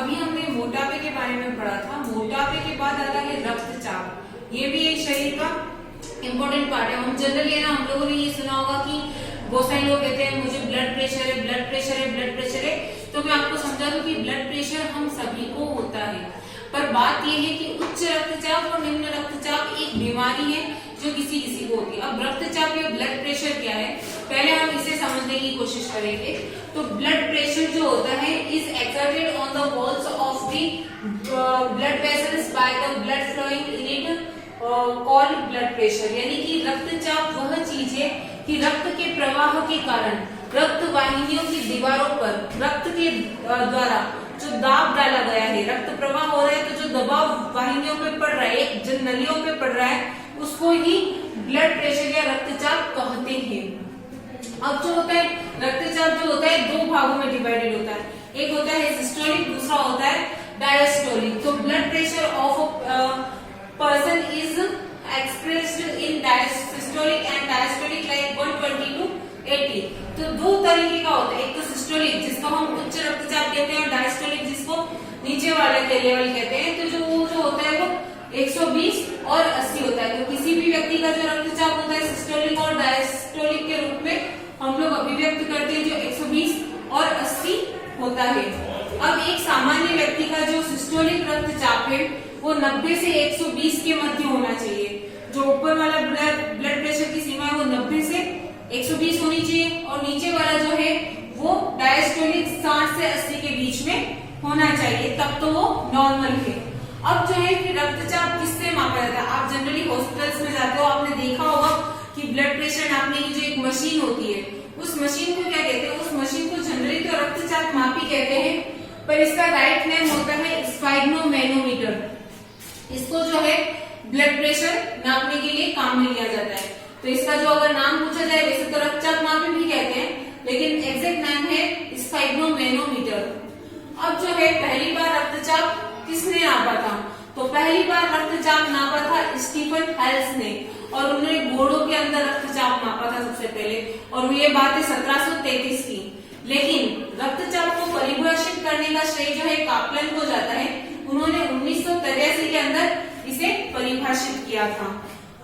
अभी हमने मोटापे के बारे में पढ़ा था। मोटापे के बाद आता है रक्तचाप। ये भी एक शरीर का इम्पोर्टेंट पार्ट है। हम जनरली ना हम लोगों ने ये सुना होगा कि बहुत सारे लोग कहते हैं मुझे ब्लड प्रेशर है, ब्लड प्रेशर है, ब्लड प्रेशर है। तो मैं आपको समझा दूं कि ब्लड प्रेशर हम सभी को होता है, पर बात यह है कि उच्च रक्तचाप और निम्न रक्तचाप एक बीमारी है जो किसी किसी को होती है। अब रक्तचाप या ब्लड प्रेशर क्या है, पहले हम इसे समझने की कोशिश करेंगे। तो ब्लड प्रेशर जो होता है is exerted on the walls of the blood vessels by the blood flowing in it called blood pressure. यानी कि रक्तचाप वह चीज है कि रक्त के प्रवाह के कारण रक्त वाहिनियों की दीवारों पर रक्त के द्वारा जो दाब डाला गया है, रक्त प्रवाह हो रहा है तो जो दबाव वाहिनियों पे पड़ रहा है, जो नलियों पे पड़ रहा है, उसको ही ब्लड प्रेशर या रक्तचाप कहते हैं। अब जो होता है रक्तचाप जो होता है दो भागों में डिवाइडेड होता है। एक होता है सिस्टोलिक, दूसरा होता है डायस्टोलिक। तो blood pressure of person is expressed in systolic and diastolic like 120 to 80। तो दो तरीके का होता है, एक तो सिस्टोलिक जिसको हम उच्च रक्तचाप कहते हैं और डायस्टोलिक जिसको नीचे वाले के लेवल कहते हैं। तो जो होता है वो 120 और 80 होता है। तो किसी भी व्यक्ति का जो रक्तचाप होता है सिस्टोलिक और डायस्टोलिक के रूप में हम लोग अभिव्यक्त करते हैं, जो 120 और 80 होता है। अब एक सामान्य व्यक्ति का जो सिस्टोलिक रक्तचाप है वो 90 से 120 के मध्य होना चाहिए। जो ऊपर वाला ब्लड प्रेशर की सीमा है वो 90 से 120 होनी चाहिए और नीचे वाला जो है वो डायस्टोलिक 60 से 80 के बीच में होना चाहिए, तब तो वो नॉर्मल है। अब जो है कि रक्तचाप किससे मापा जाता है, आप जनरली हॉस्पिटल्स में जाते हो, आपने देखा होगा कि ब्लड प्रेशर नापने की जो एक मशीन होती है उस मशीन को क्या कहते हैं, उस मशीन को जनरली तो रक्तचाप मापी कहते हैं, पर इसका राइट नेम होता है स्फाइग्नोमैनोमीटर। इसको जो है ब्लड प्रेशर नापने के लिए काम में लिया जाता है। तो इसका जो अगर नाम पूछा जाए, वैसे तो रक्तचाप मापी भी कहते हैं, लेकिन एग्जैक्ट नाम है स्फाइग्नोमैनोमीटर। अब जो है पहली बार रक्तचाप किसने नापा था, तो पहली बार रक्तचाप नापा था स्टीफन हेल्स ने, और उन्होंने घोड़ों के अंदर रक्तचाप नापा था सबसे पहले, और ये बात है 1733 की। लेकिन रक्तचाप को परिभाषित करने का श्रेय जो है कापलन को जाता है। उन्होंने 1983 के अंदर इसे परिभाषित किया था।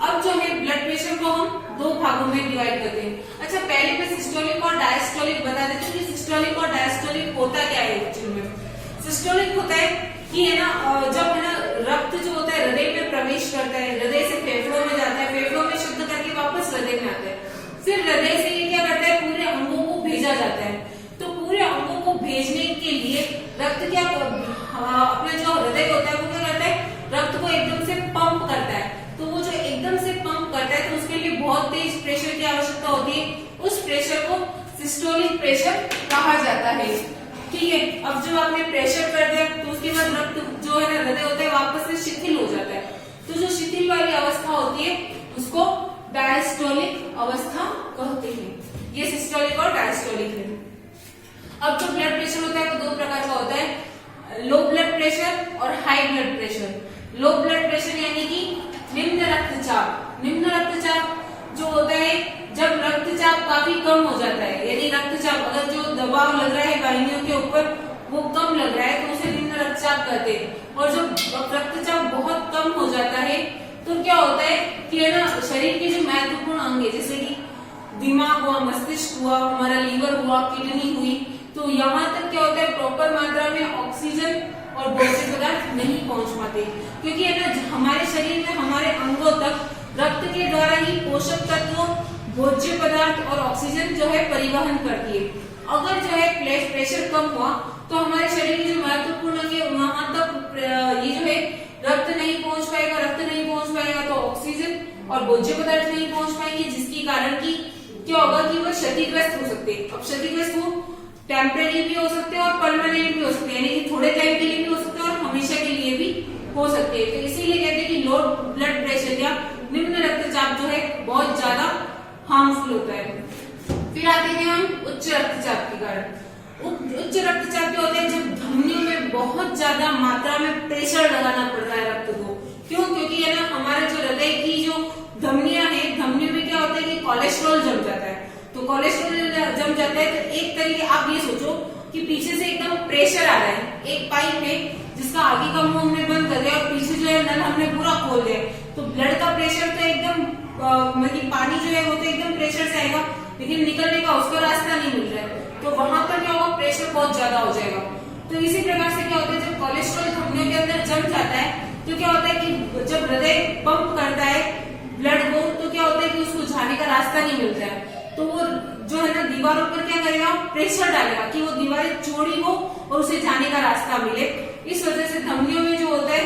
अब जो है ब्लड प्रेशर को हम दो भागों में डिवाइड करते हैं। अच्छा, पहले मैं सिस्टोलिक और डायस्टोलिक बता देती हूँ कि सिस्टोलिक और डायस्टोलिक होता क्या है एक्चुअली में। सिस्टोलिक होता है कि है ना, जब है ना रक्त जो होता है हृदय में प्रवेश करता है, हृदय से फेफड़ों में जाता है, फेफड़ों में शुद्ध करके वापस हृदय में आता है, फिर हृदय से ये क्या करता है, पूरे अंगों को भेजा जाता है। तो पूरे अंगों को भेजने के लिए रक्त क्या अपना जो हृदय होता है वो क्या करता है, रक्त को एकदम से पंप करता है। तो वो जो एकदम से पंप करता है तो उसके लिए बहुत तेज प्रेशर की आवश्यकता होती है। उस प्रेशर को सिस्टोलिक प्रेशर कहा जाता है। ठीक है, अब जब आपने प्रेशर कर दिया तो उसके बाद रक्त जो है ना हृदय होता है वापस से शिथिल हो जाता है। तो जो शिथिल वाली अवस्था होती है उसको डायस्टोलिक अवस्था कहते हैं। ये सिस्टोलिक और डायस्टोलिक है। अब जो ब्लड प्रेशर होता है वो दो प्रकार का होता है, लो ब्लड प्रेशर और high blood pressure. Low blood pressure यानी कि निम्न रक्तचाप। निम्न रक्तचाप जो होता है जब रक्तचाप काफी कम हो जाता है, यानी रक्तचाप अगर जो दबाव लग रहा है वाहिनियों के ऊपर वो कम लग रहा है तो उसे निम्न रक्तचाप कहते हैं। और जब रक्तचाप बहुत कम हो जाता है तो क्या होता है कि है ना शरीर के जो महत्वपूर्ण अंग है, जैसे कि दिमाग हुआ, मस्तिष्क हुआ, हमारा लीवर हुआ, किडनी हुई, तो यहाँ तक क्या होता है प्रॉपर मात्रा में ऑक्सीजन और भोज्य पदार्थ नहीं पहुंच पाते, क्योंकि है ना हमारे शरीर में हमारे अंगों तक रक्त के द्वारा ही पोषक तत्व, भोज्य पदार्थ और ऑक्सीजन जो है परिवहन करती है। अगर जो है प्रेशर कम हुआ तो हमारे शरीर की जो महत्वपूर्ण अंग है वहां तक ये जो है रक्त नहीं पहुंच पाएगा। रक्त नहीं पहुंच पाएगा तो ऑक्सीजन और भोज्य पदार्थ नहीं पहुंच पाएंगे, जिसके कारण की क्या होगा कि वो क्षतिग्रस्त हो सकते हैं। अब क्षतिग्रस्त हो टेम्परेरी भी हो सकते हैं और परमानेंट भी हो सकते हैं, यानी कि थोड़े टाइम के लिए भी हो सकते हैं और हमेशा के लिए भी हो सकते हैं। तो इसीलिए कहते हैं कि लो ब्लड प्रेशर या निम्न रक्तचाप जो है बहुत ज्यादा हार्मफुल होता है। फिर आते हैं हम उच्च रक्तचाप के कारण। उच्च रक्तचाप क्या होता है, जब धमनियों में बहुत ज्यादा मात्रा में प्रेशर लगाना पड़ता है रक्त को। क्यों? क्योंकि है ना हमारे जो हृदय की जो धमनियां है, धमनियों में क्या होता है कि कोलेस्ट्रॉल जम जाता है। तो कोलेस्ट्रॉल जम जाता है तो एक तरीके आप ये सोचो कि पीछे से एकदम प्रेशर आ रहा है, एक पाइप है जिसका आगे का मुंह हमने बंद कर दिया और पीछे जो है नल हमने पूरा खोल दिया, तो ब्लड का प्रेशर तो एकदम मतलब पानी जो है वो तो एकदम प्रेशर से आएगा, लेकिन निकलने का उसका रास्ता नहीं मिल रहा है, तो वहां पर क्या होगा, प्रेशर बहुत ज्यादा हो जाएगा। तो इसी प्रकार से क्या होता है, जब कोलेस्ट्रॉल धमनियों के अंदर जम जाता है तो क्या होता है कि जब हृदय पंप करता है ब्लड को, तो क्या होता है कि उसको जाने का रास्ता नहीं मिलता है, तो वो जो है ना दीवारों पर क्या करेगा, प्रेशर डालेगा कि वो दीवारें चौड़ी हो और उसे जाने का रास्ता मिले। इस वजह से धमनियों में जो होता है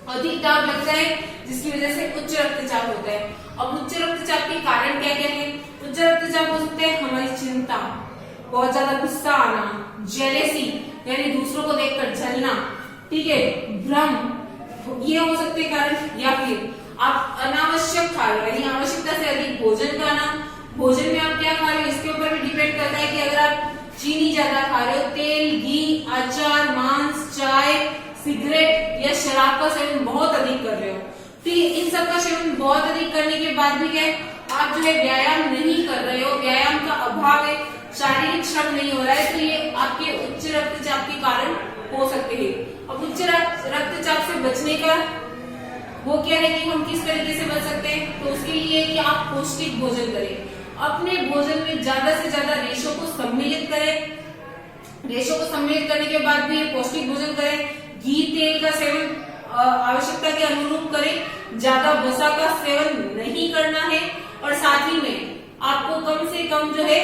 अधिक दाब लगता है, जिसकी वजह से उच्च रक्तचाप होता है। अब उच्च रक्तचाप के कारण क्या क्या है? उच्च रक्तचाप हो सकते हैं हमारी चिंता, बहुत ज्यादा गुस्सा आना, जेलेसी यानी दूसरों को देखकर जलना, ठीक है, भ्रम, ये हो सकते हैं कारण। या फिर आप अनावश्यक खा रहे हो यानी आवश्यकता से अधिक भोजन खाना, भोजन में आप क्या खा रहे हो इसके ऊपर भी डिपेंड करता है कि अगर आप चीनी ज्यादा खा रहे हो, तेल, घी, अचार, मांस, चाय, सिगरेट या शराब का सेवन बहुत अधिक कर रहे हो, ठीक, इन सब का सेवन बहुत अधिक करने के बाद भी क्या है, आप जो है व्यायाम नहीं कर रहे हो, व्यायाम का अभाव है, शारीरिक श्रम नहीं हो रहा है, तो ये आपके उच्च रक्तचाप के कारण हो सकते हैं। अब उच्च रक्तचाप से बचने का वो क्या है कि हम किस तरीके से बच सकते हैं, तो उसके लिए कि आप पौष्टिक भोजन करें, अपने भोजन में ज्यादा से ज्यादा रेशों को सम्मिलित करें, रेशों को सम्मिलित करने के बाद भी पौष्टिक भोजन करें, घी तेल का सेवन आवश्यकता के अनुरूप करें, ज्यादा वसा का सेवन नहीं करना है, और साथ ही में आपको कम से कम जो है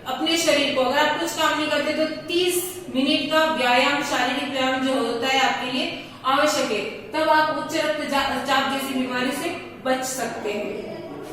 अपने शरीर को, अगर आप कुछ काम नहीं करते तो 30 मिनट का व्यायाम, शारीरिक व्यायाम जो होता है आपके लिए आवश्यक है, तब आप उच्च रक्तचाप जैसी बीमारी से बच सकते हैं।